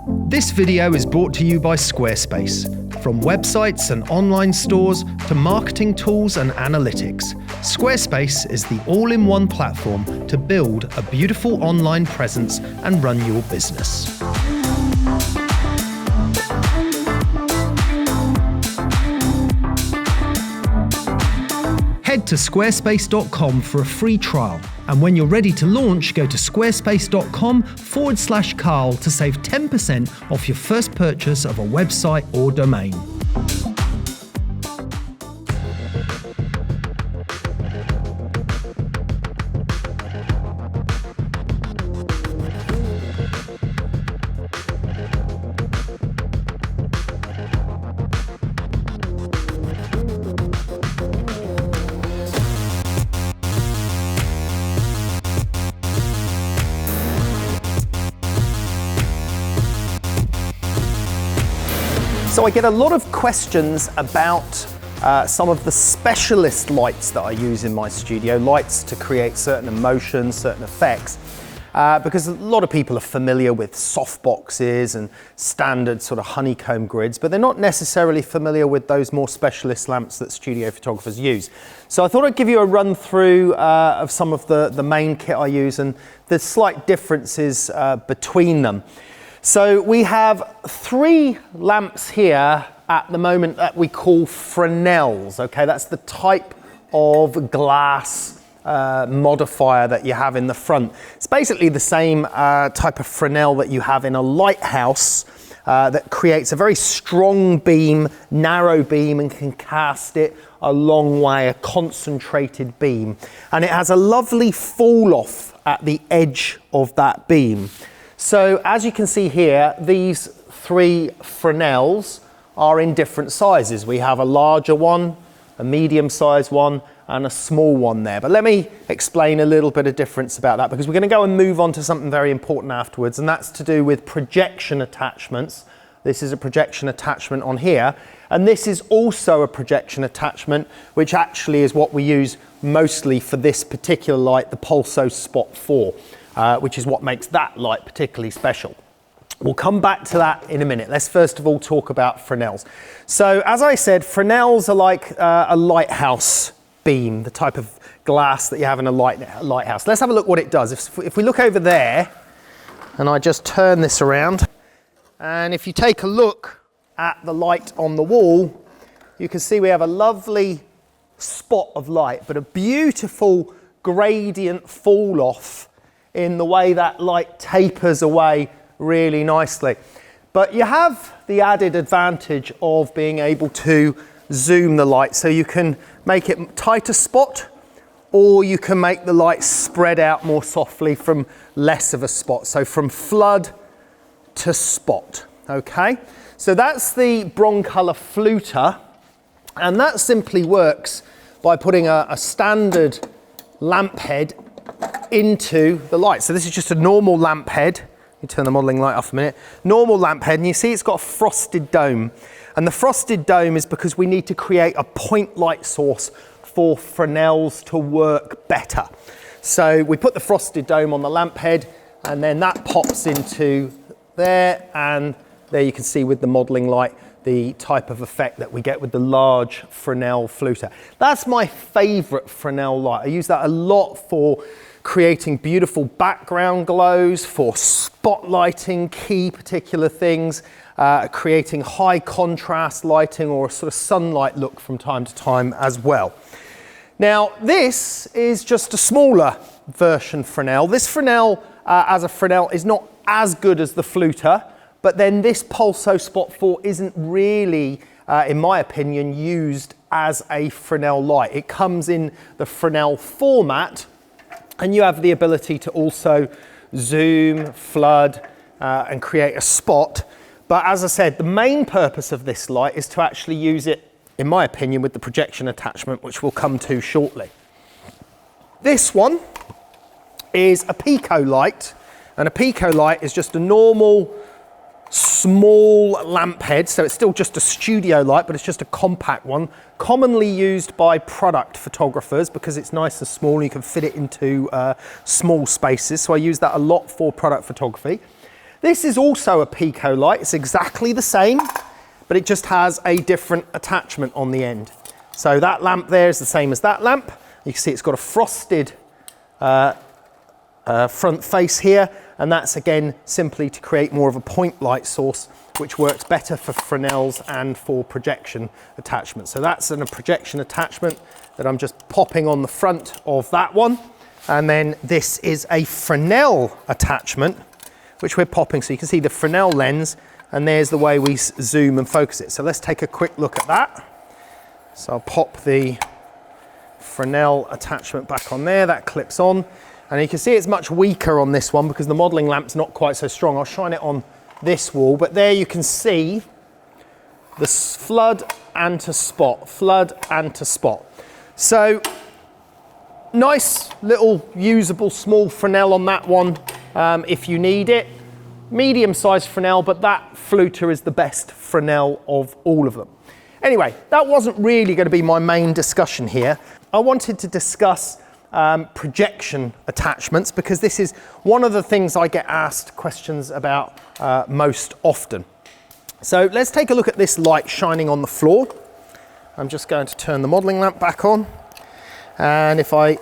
This video is brought to you by Squarespace. From websites and online stores to marketing tools and analytics, Squarespace is the all-in-one platform to build a beautiful online presence and run your business. Head to squarespace.com for a free trial. And when you're ready to launch, go to squarespace.com/Carl to save 10% off your first purchase of a website or domain. So I get a lot of questions about some of the specialist lights that I use in my studio, lights to create certain emotions, certain effects, because a lot of people are familiar with softboxes and standard sort of honeycomb grids, but they're not necessarily familiar with those more specialist lamps that studio photographers use. So I thought I'd give you a run through of some of the main kit I use and the slight differences between them. So we have 3 lamps here at the moment that we call Fresnels, okay? That's the type of glass modifier that you have in the front. It's basically the same type of Fresnel that you have in a lighthouse that creates a very strong beam, narrow beam, and can cast it a long way, a concentrated beam. And it has a lovely fall off at the edge of that beam. So as you can see here, these 3 Fresnels are in different sizes. We have a larger one, a medium-sized one, and a small one there. But let me explain a little bit of difference about that, because we're going to go and move on to something very important afterwards, and that's to do with projection attachments. This is a projection attachment on here, and this is also a projection attachment, which actually is what we use mostly for this particular light, the Pulso Spot 4. Which is what makes that light particularly special. We'll come back to that in a minute. Let's first of all talk about Fresnels. So as I said, Fresnels are like a lighthouse beam, the type of glass that you have in a lighthouse. Let's have a look what it does. If we look over there, and I just turn this around, and if you take a look at the light on the wall, you can see we have a lovely spot of light, but a beautiful gradient fall off in the way that light tapers away really nicely. But you have the added advantage of being able to zoom the light, so you can make it tighter spot, or you can make the light spread out more softly from less of a spot, so from flood to spot. Okay, so that's the Broncolor fluter, and that simply works by putting a standard lamp head into the light. So this is just a normal lamp head. Let me turn the modeling light off a minute. Normal lamp head, and you see it's got a frosted dome. And the frosted dome is because we need to create a point light source for Fresnels to work better. So we put the frosted dome on the lamp head, and then that pops into there, and there you can see with the modeling light the type of effect that we get with the large Fresnel fluter. That's my favorite Fresnel light. I use that a lot for creating beautiful background glows, for spotlighting key particular things, creating high contrast lighting or a sort of sunlight look from time to time as well. Now this is just a smaller version Fresnel. This Fresnel as a Fresnel is not as good as the fluter, but then this Pulso Spot 4 isn't really, in my opinion, used as a Fresnel light. It comes in the Fresnel format, and you have the ability to also zoom, flood, and create a spot. But as I said, the main purpose of this light is to actually use it, in my opinion, with the projection attachment, which we'll come to shortly. This one is a pico light, and a pico light is just a normal small lamp head, so it's still just a studio light, but it's just a compact one, commonly used by product photographers because it's nice and small and you can fit it into small spaces, so I use that a lot for product photography. This is also a pico light. It's exactly the same, but it just has a different attachment on the end. So that lamp there is the same as that lamp. You can see it's got a frosted front face here, and that's again simply to create more of a point light source, which works better for Fresnels and for projection attachments. So that's a projection attachment that I'm just popping on the front of that one. And then this is a Fresnel attachment, which we're popping. So you can see the Fresnel lens, and there's the way we zoom and focus it. So let's take a quick look at that. So I'll pop the Fresnel attachment back on there, that clips on. And you can see it's much weaker on this one because the modeling lamp's not quite so strong. I'll shine it on this wall, but there you can see the flood and to spot, flood and to spot. So nice little usable small Fresnel on that one if you need it. Medium-sized Fresnel, but that fluter is the best Fresnel of all of them. Anyway, that wasn't really going to be my main discussion here. I wanted to discuss projection attachments because this is one of the things I get asked questions about most often. So let's take a look at this light shining on the floor. I'm just going to turn the modeling lamp back on, and if I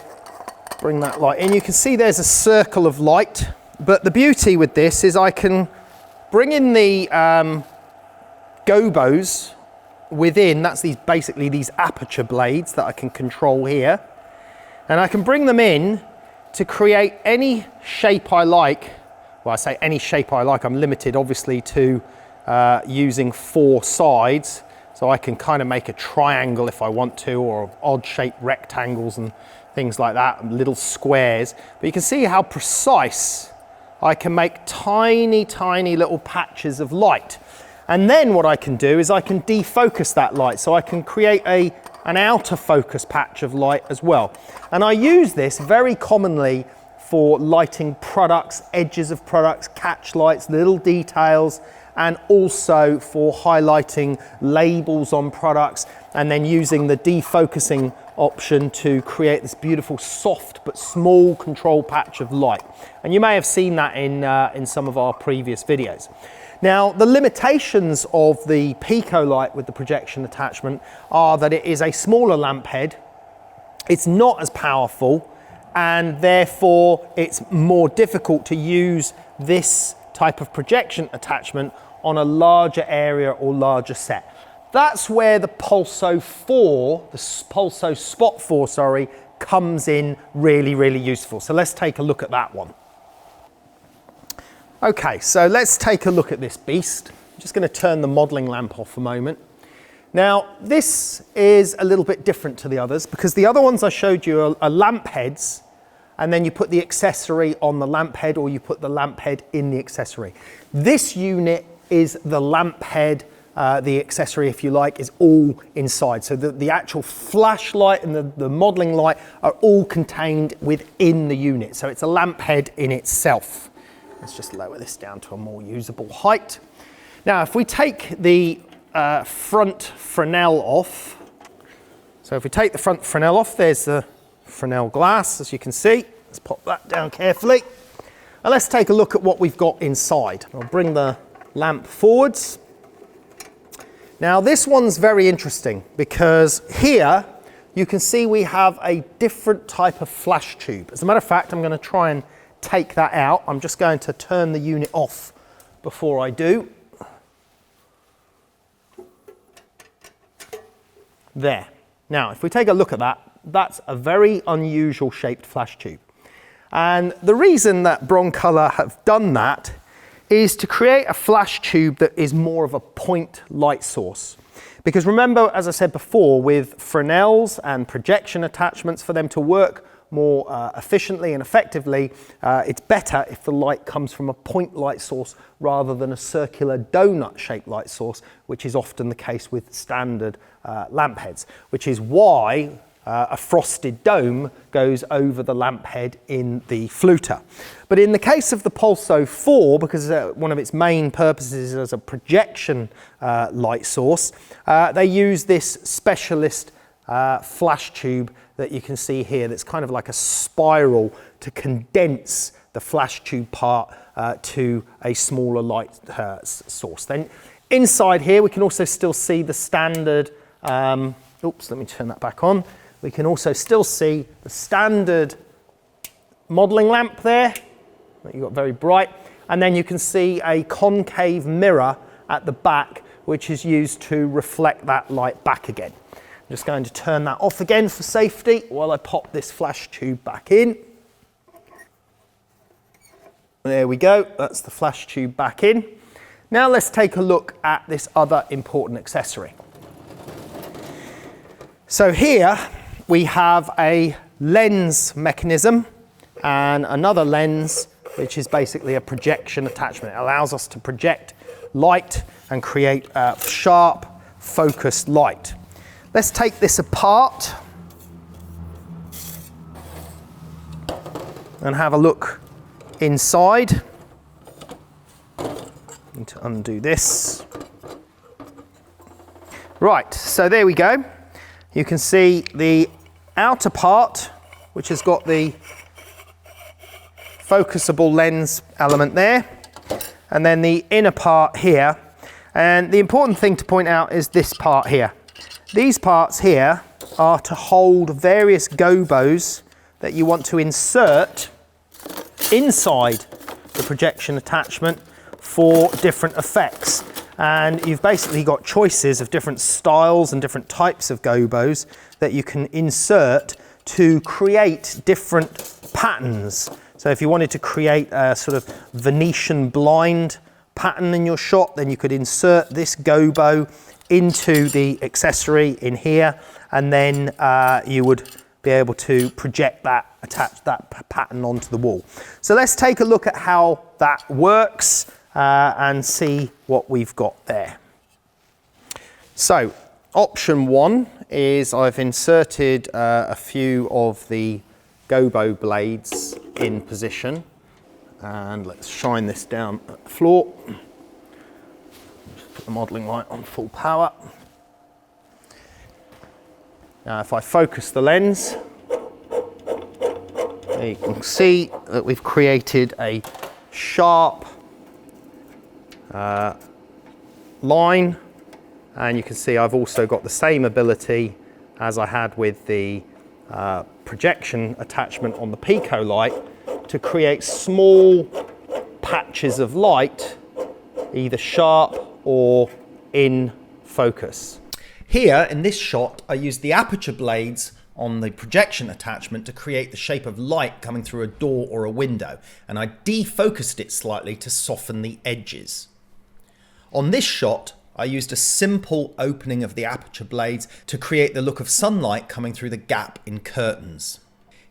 bring that light in, you can see there's a circle of light, but the beauty with this is I can bring in the gobos within. That's basically these aperture blades that I can control here. And I can bring them in to create any shape I like. Well, I say any shape I like. I'm limited, obviously, to using 4 sides. So I can kind of make a triangle if I want to, or odd-shaped rectangles and things like that, and little squares. But you can see how precise I can make tiny, tiny little patches of light. And then what I can do is I can defocus that light. So I can create an outer focus patch of light as well. And I use this very commonly for lighting products, edges of products, catch lights, little details, and also for highlighting labels on products, and then using the defocusing option to create this beautiful soft but small control patch of light. And you may have seen that in some of our previous videos. Now, the limitations of the pico light with the projection attachment are that it is a smaller lamp head, it's not as powerful, and therefore it's more difficult to use this type of projection attachment on a larger area or larger set. That's where the Pulso 4, the Pulso Spot 4, sorry, comes in really, really useful. So let's take a look at that one. Okay, so let's take a look at this beast. I'm just going to turn the modeling lamp off a moment. Now, this is a little bit different to the others because the other ones I showed you are lamp heads, and then you put the accessory on the lamp head, or you put the lamp head in the accessory. This unit is the lamp head, the accessory, if you like, is all inside. So the actual flashlight and the modeling light are all contained within the unit. So it's a lamp head in itself. Let's just lower this down to a more usable height. Now, if we take the front Fresnel off, so if we take the front Fresnel off, there's the Fresnel glass, as you can see. Let's pop that down carefully. And let's take a look at what we've got inside. I'll bring the lamp forwards. Now, this one's very interesting because here you can see we have a different type of flash tube. As a matter of fact, I'm going to try and take that out. I'm just going to turn the unit off before I do. There. Now, if we take a look at that, that's a very unusual shaped flash tube. And the reason that Broncolor have done that is to create a flash tube that is more of a point light source. Because remember, as I said before, with Fresnels and projection attachments, for them to work more efficiently and effectively, it's better if the light comes from a point light source rather than a circular donut shaped light source, which is often the case with standard lamp heads, which is why a frosted dome goes over the lamp head in the fluter. But in the case of the Pulso 4, because one of its main purposes is as a projection light source, they use this specialist flash tube that you can see here that's kind of like a spiral to condense the flash tube part to a smaller light source. Then inside here we can also still see the standard, oops, let me turn that back on. We can also still see the standard modelling lamp there that you've got very bright, and then you can see a concave mirror at the back which is used to reflect that light back again. I'm just going to turn that off again for safety while I pop this flash tube back in. There we go, that's the flash tube back in. Now let's take a look at this other important accessory. So here we have a lens mechanism and another lens which is basically a projection attachment. It allows us to project light and create a sharp, focused light. Let's take this apart and have a look inside. Need to undo this. Right, so there we go. You can see the outer part, which has got the focusable lens element there, and then the inner part here. And the important thing to point out is this part here. These parts here are to hold various gobos that you want to insert inside the projection attachment for different effects. And you've basically got choices of different styles and different types of gobos that you can insert to create different patterns. So if you wanted to create a sort of Venetian blind pattern in your shot, then you could insert this gobo into the accessory in here, and then you would be able to project that, attach that pattern onto the wall. So let's take a look at how that works and see what we've got there. So option one is I've inserted a few of the gobo blades in position, and let's shine this down at the floor. Just put the modelling light on full power. Now if I focus the lens, you can see that we've created a sharp line, and you can see I've also got the same ability as I had with the projection attachment on the pico light to create small patches of light, either sharp or in focus. Here in this shot I used the aperture blades on the projection attachment to create the shape of light coming through a door or a window, and I defocused it slightly to soften the edges. On this shot I used a simple opening of the aperture blades to create the look of sunlight coming through the gap in curtains.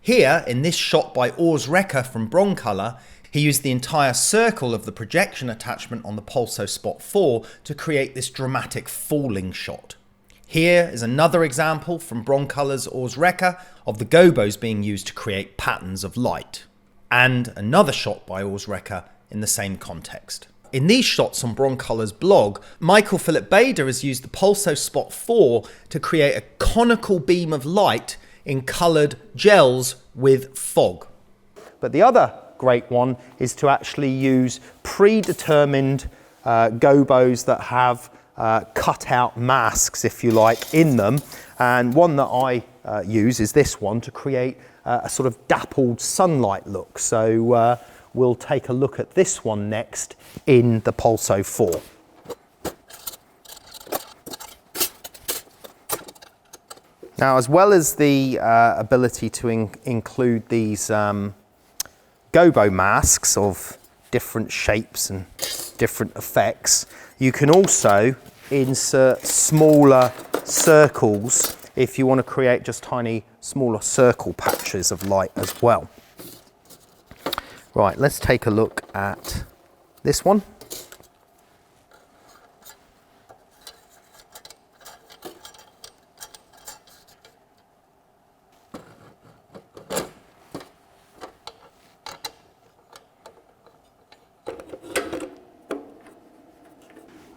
Here, in this shot by Urs Recker from Broncolor, he used the entire circle of the projection attachment on the Pulso Spot 4 to create this dramatic falling shot. Here is another example from Broncolor's Urs Recker of the gobos being used to create patterns of light. And another shot by Urs Recker in the same context. In these shots on Broncolor's blog, Michael Philip Bader has used the Pulso Spot 4 to create a conical beam of light in coloured gels with fog. But the other great one is to actually use predetermined gobos that have cut out masks, if you like, in them. And one that I use is this one to create a sort of dappled sunlight look. So we'll take a look at this one next in the Pulso 4. Now, as well as the ability to include these gobo masks of different shapes and different effects, you can also insert smaller circles if you want to create just tiny, smaller circle patches of light as well. Right, let's take a look at this one.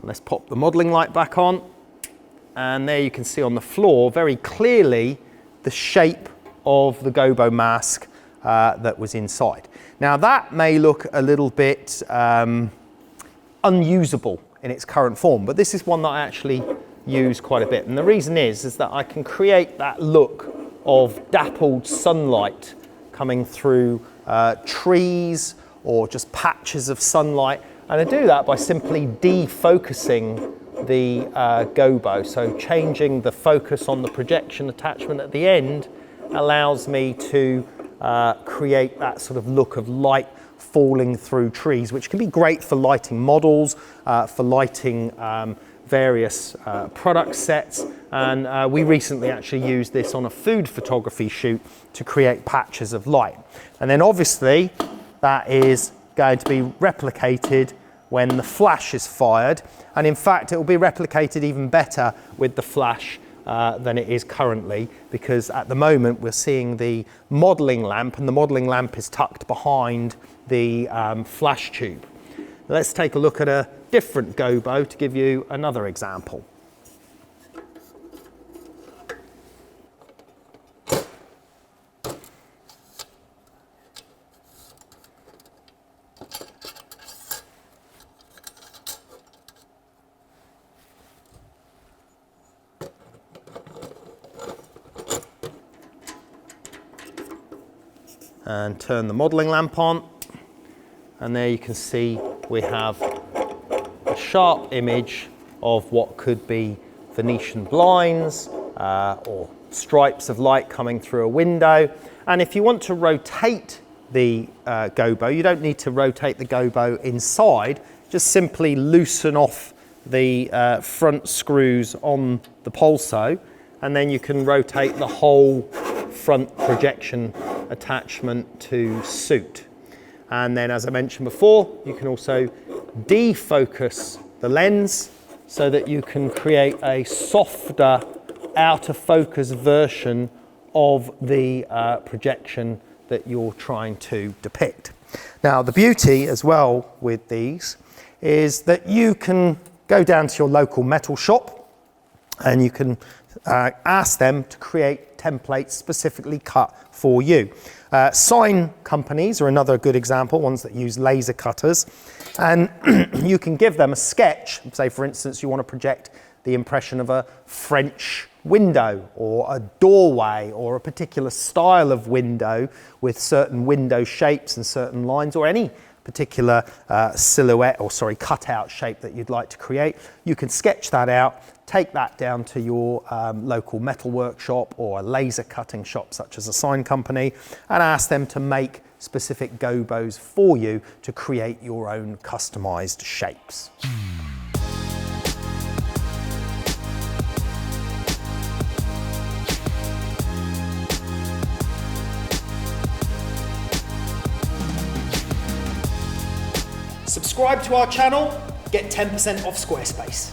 Let's pop the modelling light back on, and there you can see on the floor very clearly the shape of the gobo mask that was inside. Now that may look a little bit unusable in its current form, but this is one that I actually use quite a bit. And the reason is that I can create that look of dappled sunlight coming through trees or just patches of sunlight. And I do that by simply defocusing the gobo. So changing the focus on the projection attachment at the end allows me to create that sort of look of light falling through trees, which can be great for lighting models, for lighting various product sets. And we recently actually used this on a food photography shoot to create patches of light. And then obviously that is going to be replicated when the flash is fired. And in fact, it will be replicated even better with the flash than it is currently, because at the moment we're seeing the modeling lamp, and the modeling lamp is tucked behind the flash tube. Let's take a look at a different gobo to give you another example. And turn the modeling lamp on, and there you can see we have a sharp image of what could be Venetian blinds or stripes of light coming through a window. And if you want to rotate the gobo, you don't need to rotate the gobo inside, just simply loosen off the front screws on the Pulso, and then you can rotate the whole front projection attachment to suit. And then, as I mentioned before, you can also defocus the lens so that you can create a softer out of focus version of the projection that you're trying to depict. Now, the beauty as well with these is that you can go down to your local metal shop and you can ask them to create templates specifically cut for you. Sign companies are another good example, ones that use laser cutters, and you can give them a sketch. Say, for instance, you want to project the impression of a French window or a doorway or a particular style of window with certain window shapes and certain lines, or any particular silhouette or cutout shape that you'd like to create. You can sketch that out, take that down to your local metal workshop or a laser cutting shop such as a sign company, and ask them to make specific gobos for you to create your own customized shapes. Subscribe to our channel, get 10% off Squarespace.